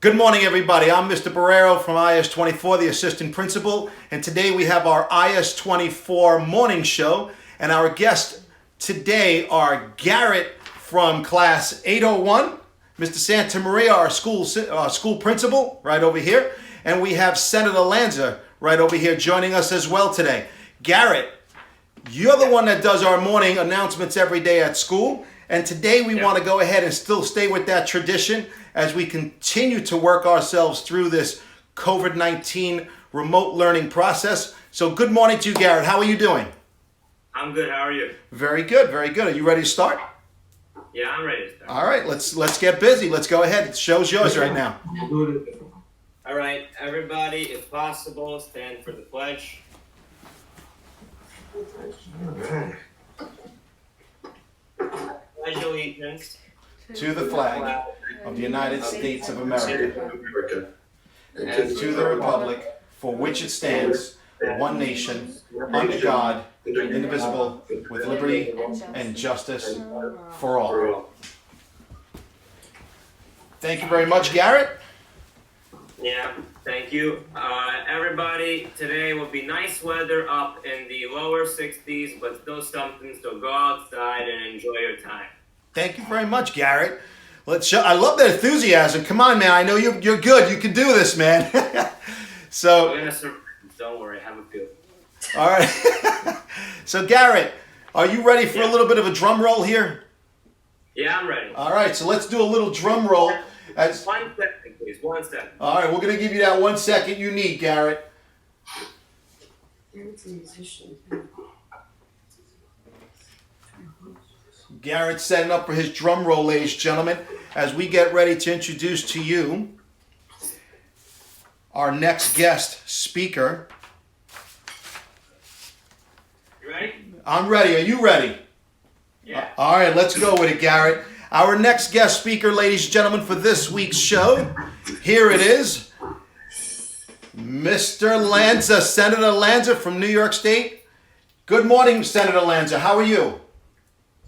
Good morning, everybody. I'm Mr. Borrero from IS-24, the assistant principal, and today we have our IS-24 morning show, and our guests today are Garrett from class 801, Mr. Santa Maria, our school principal, right over here, and we have Senator Lanza right over here joining us as well today. Garrett, you're the one that does our morning announcements every day at school, and today we want to go ahead and still stay with that tradition as we continue to work ourselves through this COVID-19 remote learning process. So good morning to you, Garrett. How are you doing? I'm good. How are you? Very good, very good. Are you ready to start? Yeah, I'm ready to start. All right, let's get busy. Let's go ahead. The show's yours right now. All right, everybody, if possible, stand for the pledge. Pledge allegiance To the flag of the United States of America and to the republic for which it stands, one nation, under God, indivisible, with liberty and justice for all. Thank you very much, Garrett. Yeah, thank you. Everybody, today will be nice weather up in the lower 60s, but still something, so go outside and enjoy your time. Thank you very much, Garrett. I love that enthusiasm. Come on, man. I know you're good. You can do this, man. So, We're gonna survive. Don't worry, have a feel. all right. So, Garrett, are you ready for a little bit of a drum roll here? Yeah, I'm ready. All right. So let's do a little drum roll. 1 second, please. 1 second. All right. We're gonna give you that 1 second you need, Garrett. Garrett's a musician. Garrett's setting up for his drum roll, ladies and gentlemen, as we get ready to introduce to you our next guest speaker. You ready? I'm ready. Are you ready? Yeah. All right, let's go with it, Garrett. Our next guest speaker, ladies and gentlemen, for this week's show, here it is, Mr. Lanza, Senator Lanza from New York State. Good morning, Senator Lanza. How are you?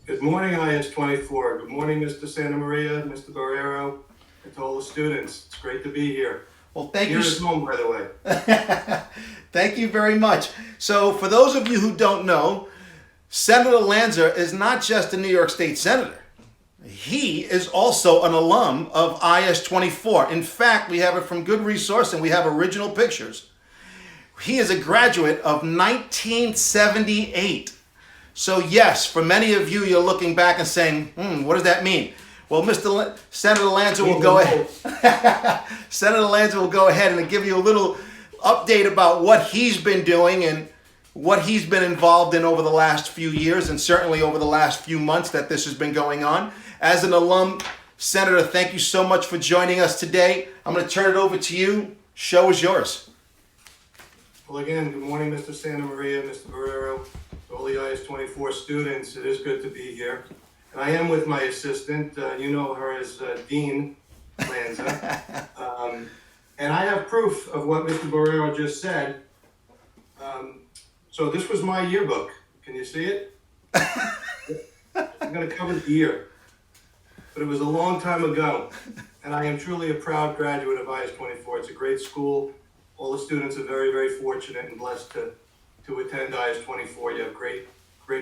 Good morning, IS-24. Good morning, Mr. Santa Maria, Mr. Borrero, and to all the students. It's great to be here. Well, thank Here you. is home, by the way. Thank you very much. So, for those of you who don't know, Senator Lanza is not just a New York State Senator. He is also an alum of IS-24. In fact, we have it from good resource and we have original pictures. He is a graduate of 1978. So yes, for many of you, you're looking back and saying, what does that mean? Well, Senator Lanza will go ahead. Senator Lanza will go ahead and give you a little update about what he's been doing and what he's been involved in over the last few years and certainly over the last few months that this has been going on. As an alum, Senator, thank you so much for joining us today. I'm going to turn it over to you. Show is yours. Well, again, good morning, Mr. Santa Maria, Mr. Borrero, to all the IS-24 students. It is good to be here. And I am with my assistant. You know her as Dean Lanza. And I have proof of what Mr. Borrero just said. So this was my yearbook. Can you see it? I'm going to cover the year. But it was a long time ago. And I am truly a proud graduate of IS-24. It's a great school. All the students are very, very fortunate and blessed to attend IS-24. You have great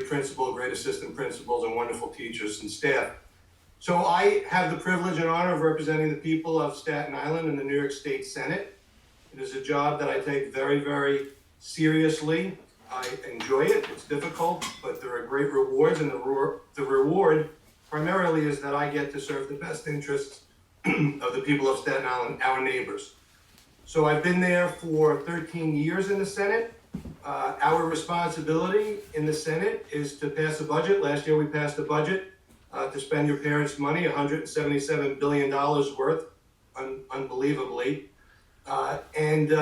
principal, great assistant principals, and wonderful teachers and staff. So I have the privilege and honor of representing the people of Staten Island in the New York State Senate. It is a job that I take very, very seriously. I enjoy it. It's difficult, but there are great rewards, and the reward primarily is that I get to serve the best interests of the people of Staten Island, our neighbors. So I've been there for 13 years in the Senate. Our responsibility in the Senate is to pass a budget. Last year we passed a budget to spend your parents' money, $177 billion worth, unbelievably. And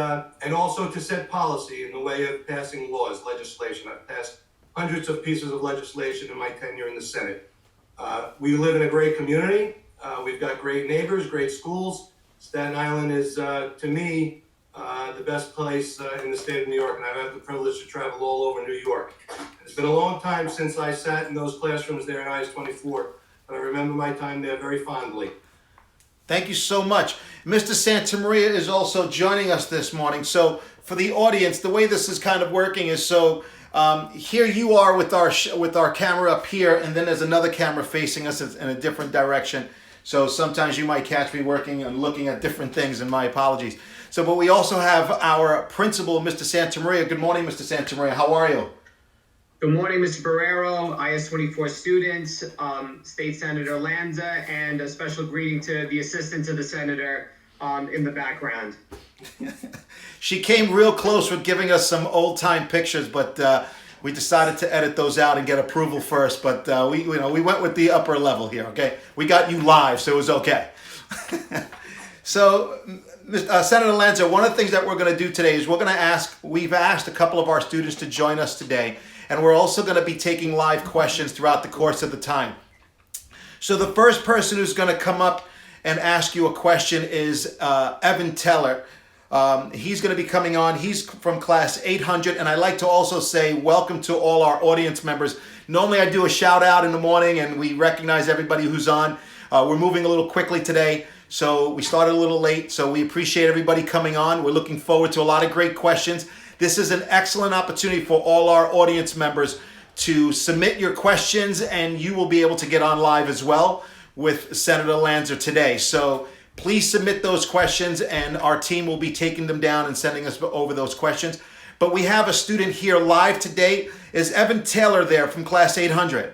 also to set policy in the way of passing laws, legislation. I've passed hundreds of pieces of legislation in my tenure in the Senate. We live in a great community. We've got great neighbors, great schools. Staten Island is, to me, the best place in the state of New York, and I've had the privilege to travel all over New York. It's been a long time since I sat in those classrooms there in IS-24, but I remember my time there very fondly. Thank you so much. Mr. Santamaria is also joining us this morning. So for the audience, the way this is kind of working is here you are with our camera up here, and then there's another camera facing us in a different direction. So sometimes you might catch me working and looking at different things, and my apologies. So, but we also have our principal, Mr. Santamaria. Good morning, Mr. Santamaria. How are you? Good morning, Mr. Borrero, IS-24 students, State Senator Lanza, and a special greeting to the assistant to the senator in the background. She came real close with giving us some old-time pictures, but we decided to edit those out and get approval first. But we went with the upper level here. Okay, we got you live, so it was okay. So, Senator Lanza, one of the things that we're going to do today is we've asked a couple of our students to join us today, and we're also going to be taking live questions throughout the course of the time. So the first person who's going to come up and ask you a question is Evan Teller. He's going to be coming on. He's from class 800, and I'd like to also say welcome to all our audience members. Normally I do a shout out in the morning and we recognize everybody who's on. We're moving a little quickly today, so we started a little late, so we appreciate everybody coming on. We're looking forward to a lot of great questions. This is an excellent opportunity for all our audience members to submit your questions, and you will be able to get on live as well with Senator Lanza today. So please submit those questions, and our team will be taking them down and sending us over those questions. But we have a student here live today. Is Evan Taylor there from class 800?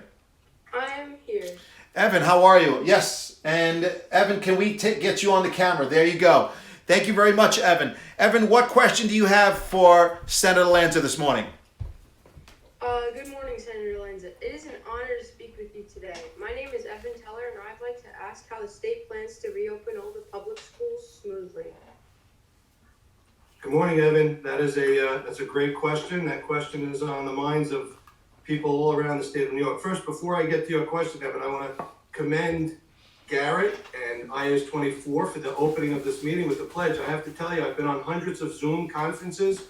I am here. Evan, how are you? Yes. And Evan, can we get you on the camera? There you go. Thank you very much, Evan. Evan, what question do you have for Senator Lanza this morning? Good morning, Senator Lanza. It is an honor to speak with you today. My name is Evan Teller, and I'd like to ask how the state plans to reopen all the public schools smoothly. Good morning, Evan. That's a great question. That question is on the minds of people all around the state of New York. First, before I get to your question, Evan, I want to commend Garrett and IS-24 for the opening of this meeting with the pledge. I have to tell you, I've been on hundreds of Zoom conferences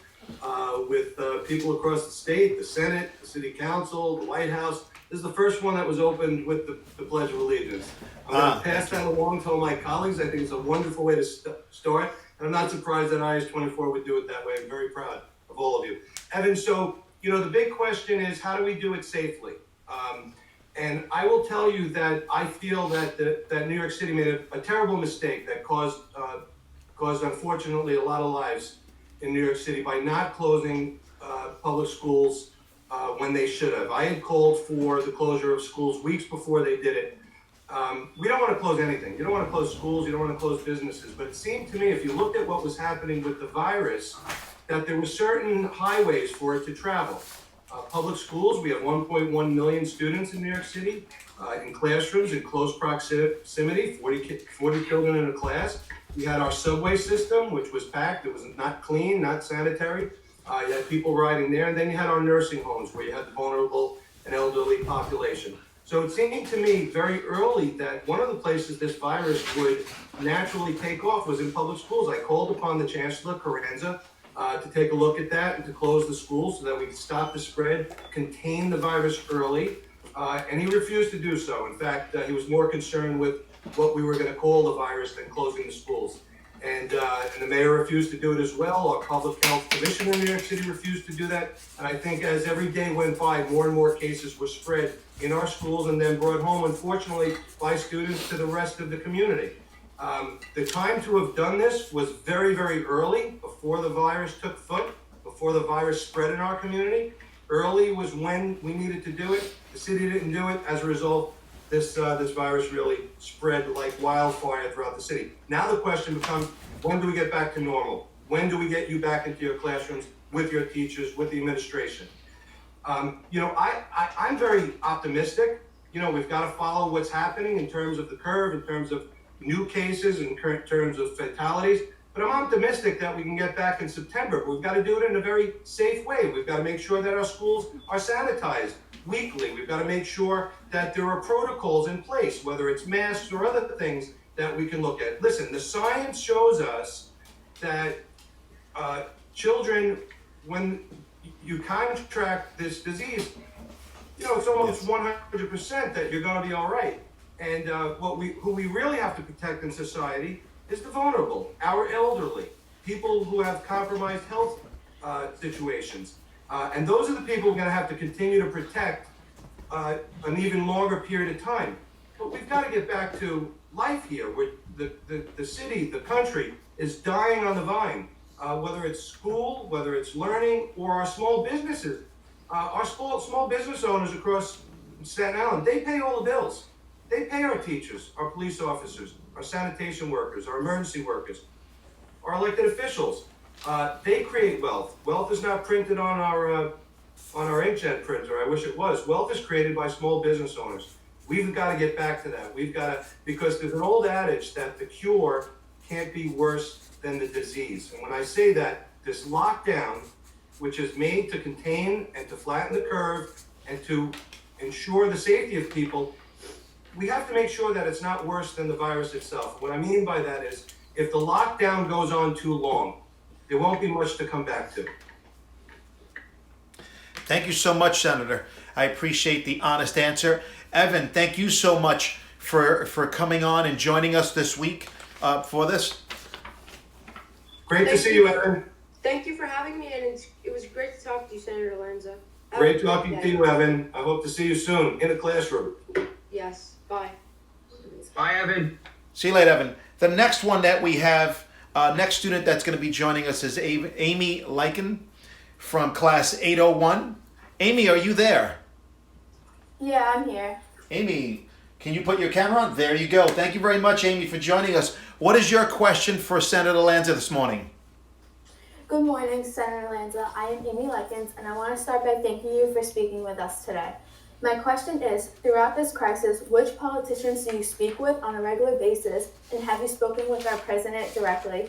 with people across the state, the Senate, the City Council, the White House. This is the first one that was opened with the Pledge of Allegiance. I'm going to pass that along to all my colleagues. I think it's a wonderful way to start, and I'm not surprised that IS-24 would do it that way. I'm very proud of all of you. Evan, so, the big question is, how do we do it safely? And I will tell you that I feel that New York City made a terrible mistake that caused unfortunately a lot of lives in New York City by not closing public schools when they should have. I had called for the closure of schools weeks before they did it. We don't want to close anything. You don't want to close schools. You don't want to close businesses. But it seemed to me, if you looked at what was happening with the virus, that there were certain highways for it to travel. Public schools, we have 1.1 million students in New York City in classrooms in close proximity, 40 children in a class. We had our subway system, which was packed. It was not clean, not sanitary. You had people riding there. And then you had our nursing homes where you had the vulnerable and elderly population. So it seemed to me very early that one of the places this virus would naturally take off was in public schools. I called upon the Chancellor, Carranza, to take a look at that and to close the schools so that we could stop the spread, contain the virus early, and he refused to do so. In fact, he was more concerned with what we were going to call the virus than closing the schools. And the mayor refused to do it as well. Our public health commissioner in New York City refused to do that. And I think as every day went by, more and more cases were spread in our schools and then brought home, unfortunately, by students to the rest of the community. The time to have done this was very, very early, before the virus took foot, before the virus spread in our community. Early was when we needed to do it. The city didn't do it. As a result, this virus really spread like wildfire throughout the city. Now the question becomes, when do we get back to normal? When do we get you back into your classrooms with your teachers, with the administration? I'm very optimistic. We've got to follow what's happening in terms of the curve, in terms of new cases, in terms of fatalities. But I'm optimistic that we can get back in September. But we've got to do it in a very safe way. We've got to make sure that our schools are sanitized weekly. We've got to make sure that there are protocols in place, whether it's masks or other things that we can look at. Listen, the science shows us that children, when you contract this disease, it's almost 100% that you're going to be all right. And who we really have to protect in society is the vulnerable, our elderly, people who have compromised health situations. And those are the people we're going to have to continue to protect an even longer period of time. But we've got to get back to life here, where the city, the country is dying on the vine, whether it's school, whether it's learning, or our small businesses. Our small business owners across Staten Island, they pay all the bills. They pay our teachers, our police officers, our sanitation workers, our emergency workers, our elected officials. They create wealth. Wealth is not printed on our inkjet printer. I wish it was. Wealth is created by small business owners. We've got to get back to that. Because there's an old adage that the cure can't be worse than the disease. And when I say that, this lockdown, which is made to contain and to flatten the curve and to ensure the safety of people, we have to make sure that it's not worse than the virus itself. What I mean by that is, if the lockdown goes on too long, there won't be much to come back to. Thank you so much, Senator. I appreciate the honest answer. Evan, thank you so much for coming on and joining us this week for this. Great to see you, Evan. Thank you for having me, and it was great to talk to you, Senator Lanza. Great talking to you, Evan. I hope to see you soon in the classroom. Yes, bye. Bye, Evan. See you later, Evan. The next one that we have, next student that's going to be joining us is Amy Lycan from class 801. Amy, are you there? Yeah, I'm here. Amy, can you put your camera on? There you go. Thank you very much, Amy, for joining us. What is your question for Senator Lanza this morning? Good morning, Senator Lanza. I am Amy Likens, and I want to start by thanking you for speaking with us today. My question is, throughout this crisis, which politicians do you speak with on a regular basis, and have you spoken with our president directly?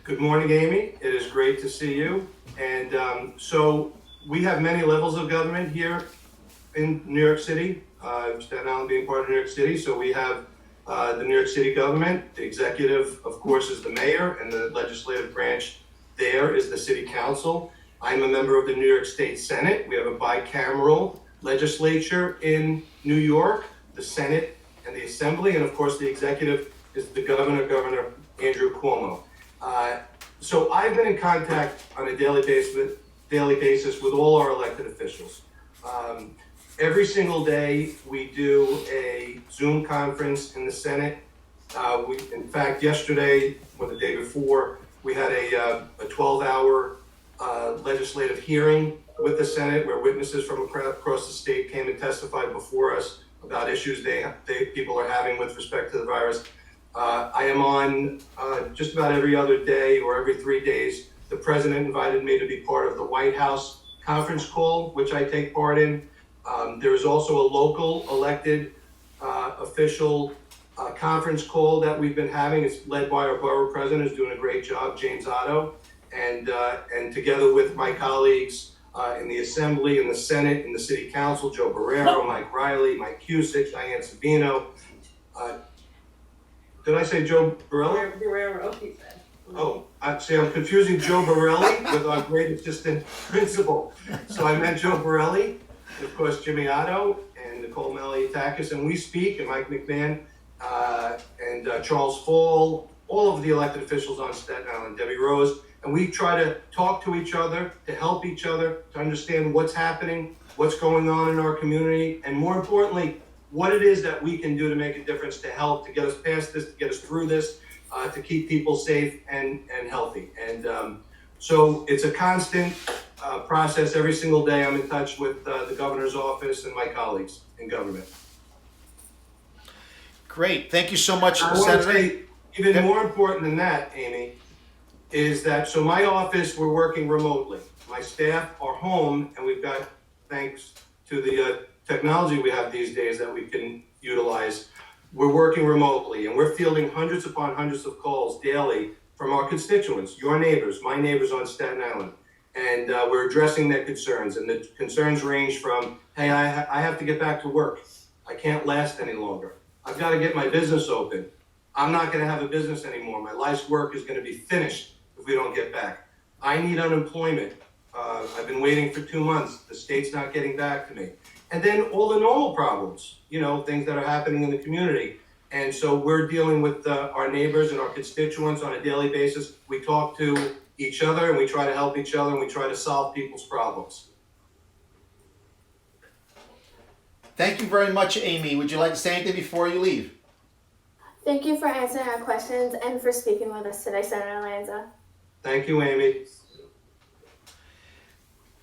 Good morning, Amy. It is great to see you. And so we have many levels of government here in New York City, Staten Island being part of New York City. So we have the New York City government. The executive, of course, is the mayor, and the legislative branch there is the city council. I'm a member of the New York State Senate. We have a bicameral legislature in New York, the Senate and the Assembly, and of course the executive is the governor, Governor Andrew Cuomo. So I've been in contact on a daily basis with all our elected officials. Every single day we do a Zoom conference in the Senate. In fact, yesterday or the day before, we had a 12-hour legislative hearing with the Senate where witnesses from across the state came and testified before us about issues people are having with respect to the virus. I am on just about every other day or every 3 days. The president invited me to be part of the White House conference call, which I take part in. There is also a local elected official conference call that we've been having. It's led by our borough president, who's doing a great job, James Otto, and together with my colleagues in the Assembly, in the Senate, in the City Council, Joe Borrero, Mike Riley, Mike Cusick, Diane Savino. Did I say Joe Borrelli? Borrero, he said. Oh, I'm confusing Joe Borelli with our great assistant principal. So I meant Joe Borelli, and of course Jimmy Otto and Nicole Maliotakis, and we speak, and Mike McMahon and Charles Fall, all of the elected officials on Staten Island, Debbie Rose, and we try to talk to each other, to help each other, to understand what's happening, what's going on in our community, and more importantly, what it is that we can do to make a difference to help, to get us past this, to get us through this, to keep people safe and healthy. And so it's a constant process. Every single day I'm in touch with the governor's office and my colleagues in government. Great. Thank you so much, I want to Senator. say, even more important than that, Amy, is that, so my office, we're working remotely. My staff are home, and we've got, thanks to the technology we have these days that we can utilize, we're working remotely, and we're fielding hundreds upon hundreds of calls daily from our constituents, your neighbors, my neighbors on Staten Island. And we're addressing their concerns, and the concerns range from, hey, I have to get back to work. I can't last any longer. I've got to get my business open. I'm not going to have a business anymore. My life's work is going to be finished if we don't get back. I need unemployment. I've been waiting for 2 months. The state's not getting back to me. and then all the normal problems, things that are happening in the community. And so we're dealing with our neighbors and our constituents on a daily basis. We talk to each other and we try to help each other and we try to solve people's problems. Thank you very much, Amy. Would you like to say anything before you leave? Thank you for answering our questions and for speaking with us today, Senator Lanza. Thank you, Amy.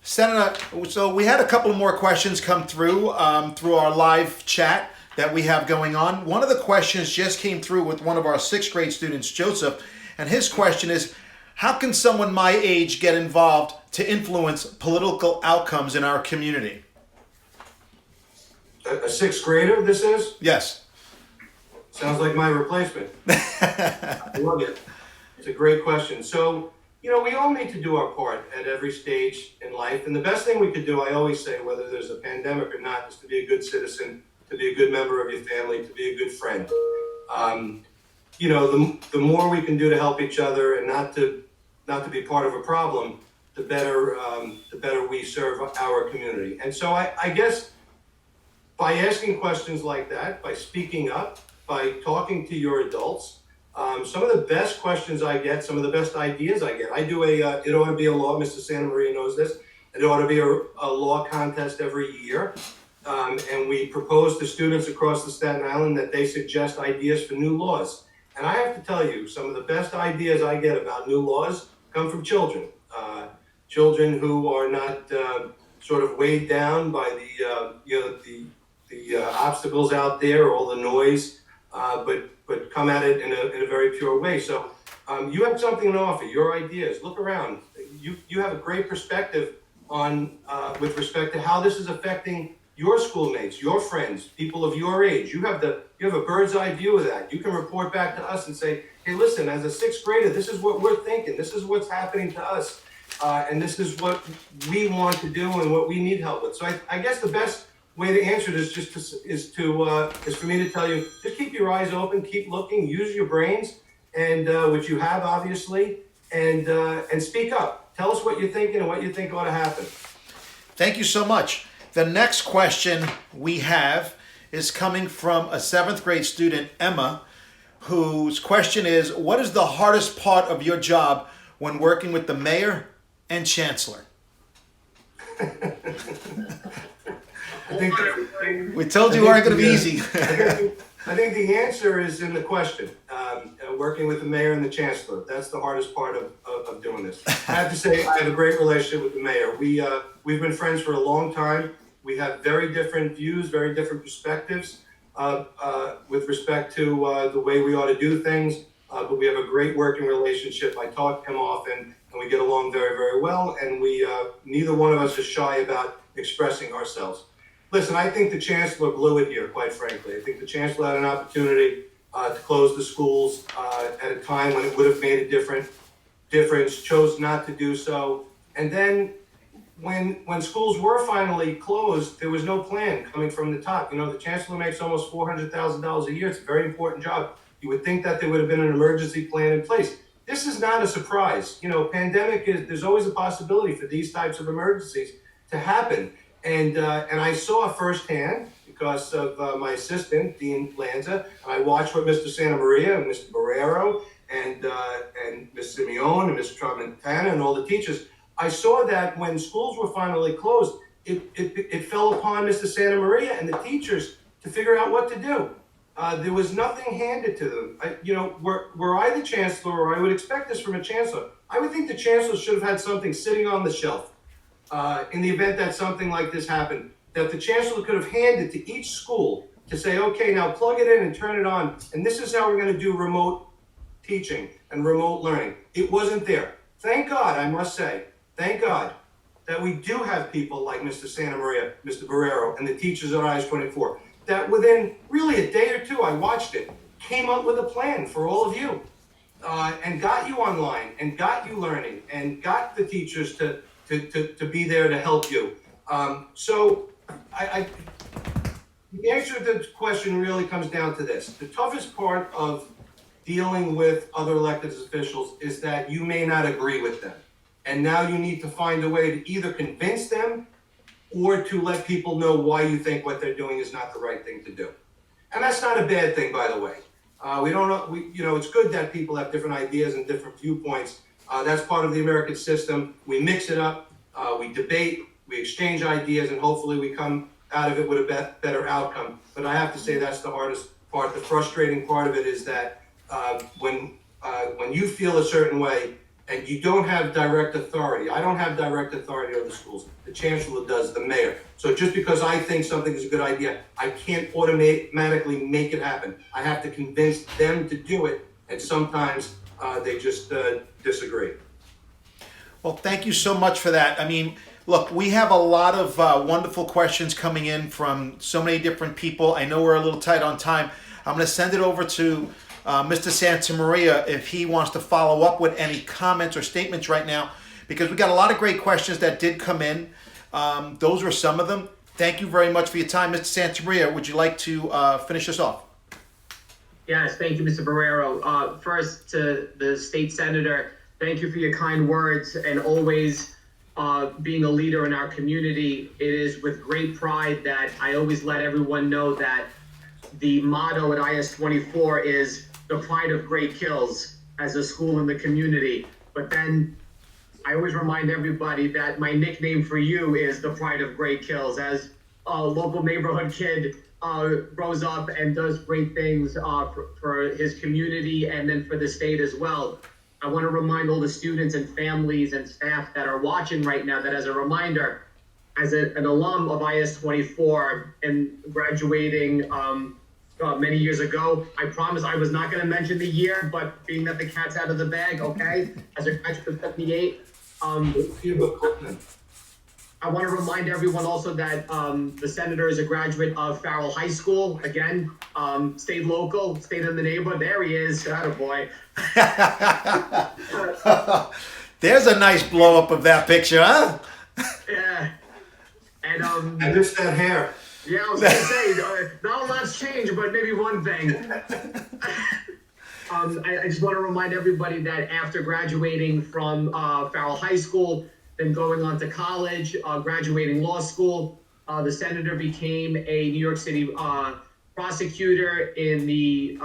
Senator, so we had a couple more questions come through our live chat that we have going on. One of the questions just came through with one of our 6th grade students, Joseph, and his question is, how can someone my age get involved to influence political outcomes in our community? A 6th grader, this is? Yes. Sounds like my replacement. I love it. It's a great question. So, we all need to do our part at every stage in life. And the best thing we could do, I always say, whether there's a pandemic or not, is to be a good citizen, to be a good member of your family, to be a good friend. The more we can do to help each other and not to be part of a problem, the better we serve our community. And so I guess by asking questions like that, by speaking up, by talking to your adults, some of the best questions I get, some of the best ideas I get. I do It Ought to Be a Law, Mr. Santa Maria knows this. It ought to be a law contest every year. And we propose to students across the Staten Island that they suggest ideas for new laws. And I have to tell you, some of the best ideas I get about new laws come from children. Children who are not sort of weighed down by the obstacles out there, or all the noise, but come at it in a very pure way. So you have something to offer, your ideas. Look around. You have a great perspective on with respect to how this is affecting your schoolmates, your friends, people of your age. You have a bird's eye view of that. You can report back to us and say, hey, listen, as a 6th grader, this is what we're thinking. This is what's happening to us. And this is what we want to do and what we need help with. So I guess the best way to answer this is for me to tell you, just keep your eyes open, keep looking, use your brains, and which you have obviously, and speak up. Tell us what you're thinking and what you think ought to happen. Thank you so much. The next question we have is coming from a 7th grade student, Emma, whose question is, what is the hardest part of your job when working with the mayor and chancellor? I think We told you it weren't going to be easy. I think the answer is in the question. Working with the mayor and the chancellor, that's the hardest part of doing this. I have to say, I have a great relationship with the mayor. We've been friends for a long time. We have very different views, very different perspectives with respect to the way we ought to do things, but we have a great working relationship. I talk to him often, and we get along very, very well, and we neither one of us is shy about expressing ourselves. Listen, I think the chancellor blew it here, quite frankly. I think the chancellor had an opportunity to close the schools at a time when it would have made a difference, chose not to do so. And then when schools were finally closed, there was no plan coming from the top. The chancellor makes almost $400,000 a year. It's a very important job. You would think that there would have been an emergency plan in place. This is not a surprise. There's always a possibility for these types of emergencies to happen. And I saw firsthand, because of my assistant, Dean Lanza, and I watched what Mr. Santa Maria and Mr. Borrero and Ms. Simeone and Ms. Tramontana and all the teachers, I saw that when schools were finally closed, it fell upon Mr. Santa Maria and the teachers to figure out what to do. There was nothing handed to them. Were I the chancellor, or I would expect this from a chancellor, I would think the chancellor should have had something sitting on the shelf in the event that something like this happened, that the chancellor could have handed to each school to say, okay, now plug it in and turn it on, and this is how we're going to do remote teaching and remote learning. It wasn't there. Thank God, I must say, thank God that we do have people like Mr. Santa Maria, Mr. Borrero, and the teachers at IS-24, that within really a day or two, I watched it, came up with a plan for all of you, and got you online, and got you learning, and got the teachers to be there to help you. So the answer to the question really comes down to this. The toughest part of dealing with other elected officials is that you may not agree with them. And now you need to find a way to either convince them or to let people know why you think what they're doing is not the right thing to do. And that's not a bad thing, by the way. We don't know, it's good that people have different ideas and different viewpoints. That's part of the American system. We mix it up, we debate, we exchange ideas, and hopefully we come out of it with a better outcome. But I have to say that's the hardest part. The frustrating part of it is that when you feel a certain way and you don't have direct authority, I don't have direct authority over the schools. The chancellor does, the mayor. So just because I think something is a good idea, I can't automatically make it happen. I have to convince them to do it, and sometimes they just disagree. Well, thank you so much for that. I mean, look, we have a lot of wonderful questions coming in from so many different people. I know we're a little tight on time. I'm going to send it over to Mr. Santamaria if he wants to follow up with any comments or statements right now, because we got a lot of great questions that did come in. Those were some of them. Thank you very much for your time, Mr. Santamaria. Would you like to finish us off? Yes, thank you, Mr. Borrero. First, to the state senator, thank you for your kind words and always being a leader in our community. It is with great pride that I always let everyone know that the motto at IS-24 is the pride of great kills as a school in the community. But then I always remind everybody that my nickname for you is the pride of great kills, as a local neighborhood kid grows up and does great things for his community and then for the state as well. I want to remind all the students and families and staff that are watching right now that, as a reminder, as an alum of IS-24 and graduating many years ago, I promise I was not going to mention the year, but being that the cat's out of the bag, okay, as a graduate of 78, I want to remind everyone also that the senator is a graduate of Farrell High School. Again, stayed local, stayed in the neighborhood. There he is. Attaboy. There's a nice blow up of that picture, huh? Yeah. And I missed that hair. yeah, I was gonna say not a lot's changed, but maybe one thing. I just want to remind everybody that after graduating from Farrell High School, then going on to college, graduating law school, the senator became a New York City prosecutor in the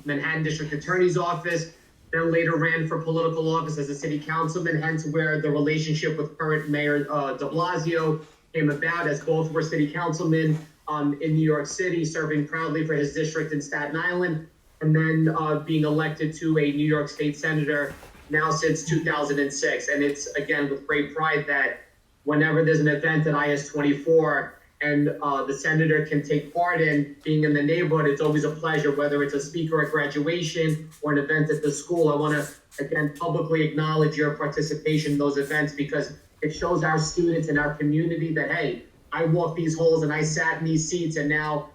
Manhattan District Attorney's Office, then later ran for political office as a city councilman, hence where the relationship with current Mayor de Blasio came about, as both were city councilmen in New York City, serving proudly for his district in Staten Island, and then being elected to a New York State Senator now since 2006. And it's, again, with great pride that whenever there's an event at IS-24 and the senator can take part in being in the neighborhood, it's always a pleasure, whether it's a speaker at graduation or an event at the school. I want to, again, publicly acknowledge your participation in those events, because it shows our students and our community that, hey, I walked these halls and I sat in these seats, and now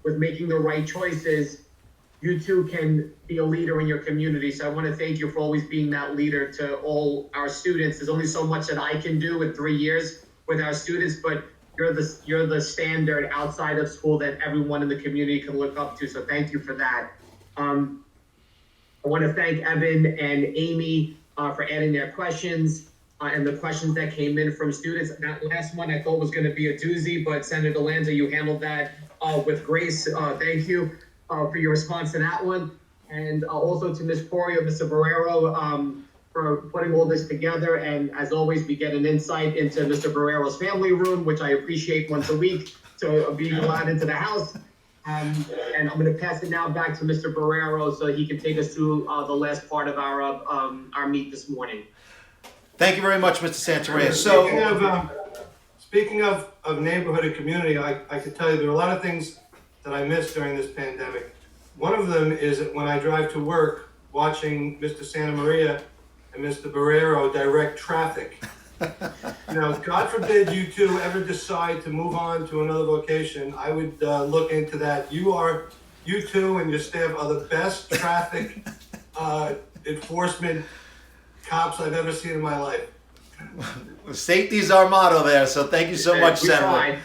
with making the right choices, you too can be a leader in your community. So I want to thank you for always being that leader to all our students. There's only so much that I can do in 3 years with our students, but you're the standard outside of school that everyone in the community can look up to. So thank you for that. I want to thank Evan and Amy for adding their questions and the questions that came in from students. That last one I thought was going to be a doozy, but Senator Lanza, you handled that with grace. Thank you for your response to that one. And also to Ms. Porio, Mr. Borrero, for putting all this together. And as always, we get an insight into Mr. Borrero's family room, which I appreciate once a week, to being allowed into the house. And I'm going to pass it now back to Mr. Borrero so he can take us through the last part of our meet this morning. Thank you very much, Mr. Santamaria. Speaking of neighborhood and community, I can tell you there are a lot of things that I missed during this pandemic. One of them is that when I drive to work, watching Mr. Santamaria and Mr. Borrero direct traffic. God forbid you two ever decide to move on to another location. I would look into that. You two and your staff are the best traffic enforcement cops I've ever seen in my life. Safety is our motto there, so thank you so much, Senator.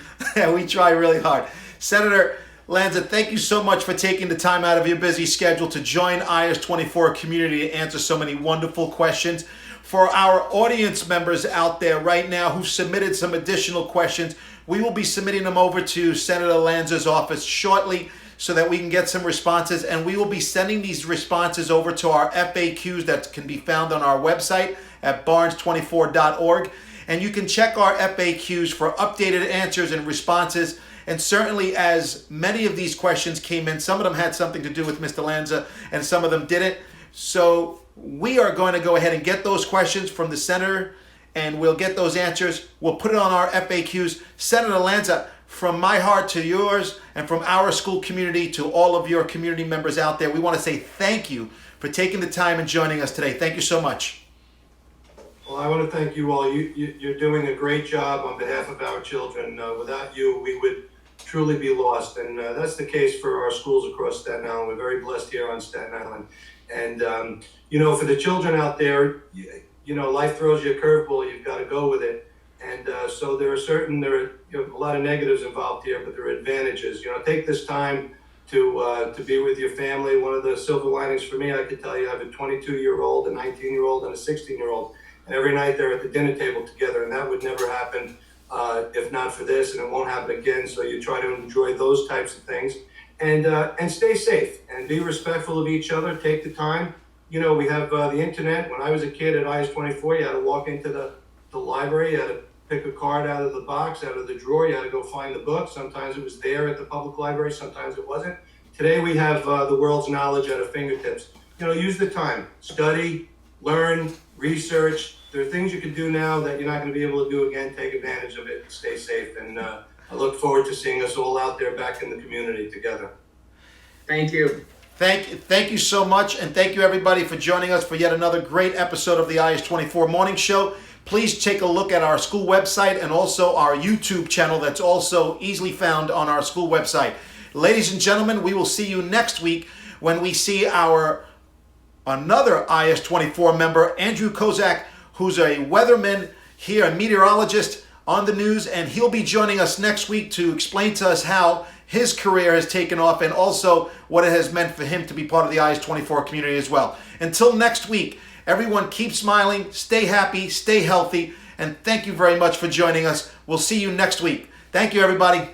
We try really hard. Senator Lanza, thank you so much for taking the time out of your busy schedule to join IS-24 community to answer so many wonderful questions. for our audience members out there right now who submitted some additional questions, we will be submitting them over to Senator Lanza's office shortly so that we can get some responses, and we will be sending these responses over to our FAQs that can be found on our website at barnes24.org. And you can check our FAQs for updated answers and responses. And certainly, as many of these questions came in, some of them had something to do with Mr. Lanza and some of them didn't. So we are going to go ahead and get those questions from the senator, and we'll get those answers. We'll put it on our FAQs. Senator Lanza, from my heart to yours and from our school community to all of your community members out there, we want to say thank you for taking the time and joining us today. Thank you so much. Well, I want to thank you all. You're doing a great job on behalf of our children. Without you, we would truly be lost. And that's the case for our schools across Staten Island. We're very blessed here on Staten Island. And, for the children out there, life throws you a curveball. You've got to go with it. And so there are a lot of negatives involved here, but there are advantages. Take this time to be with your family. One of the silver linings for me, I could tell you, I have a 22-year-old, a 19-year-old, and a 16-year-old. And every night they're at the dinner table together, and that would never happen if not for this, and it won't happen again. So you try to enjoy those types of things, and stay safe and be respectful of each other. Take the time. We have the internet. When I was a kid at IS-24, you had to walk into the library. You had to pick a card out of the box, out of the drawer. You had to go find the book. Sometimes it was there at the public library. Sometimes it wasn't. Today we have the world's knowledge at our fingertips. Use the time. Study, learn, research. There are things you can do now that you're not going to be able to do again. Take advantage of it. Stay safe. And I look forward to seeing us all out there back in the community together. Thank you. Thank you so much, and thank you everybody for joining us for yet another great episode of the IS-24 Morning Show. Please take a look at our school website and also our YouTube channel that's also easily found on our school website. Ladies and gentlemen, we will see you next week when we see another IS-24 member, Andrew Kozak, who's a weatherman here, a meteorologist on the news, and he'll be joining us next week to explain to us how his career has taken off and also what it has meant for him to be part of the IS-24 community as well. Until next week, everyone keep smiling, stay happy, stay healthy, and thank you very much for joining us. We'll see you next week. Thank you, everybody.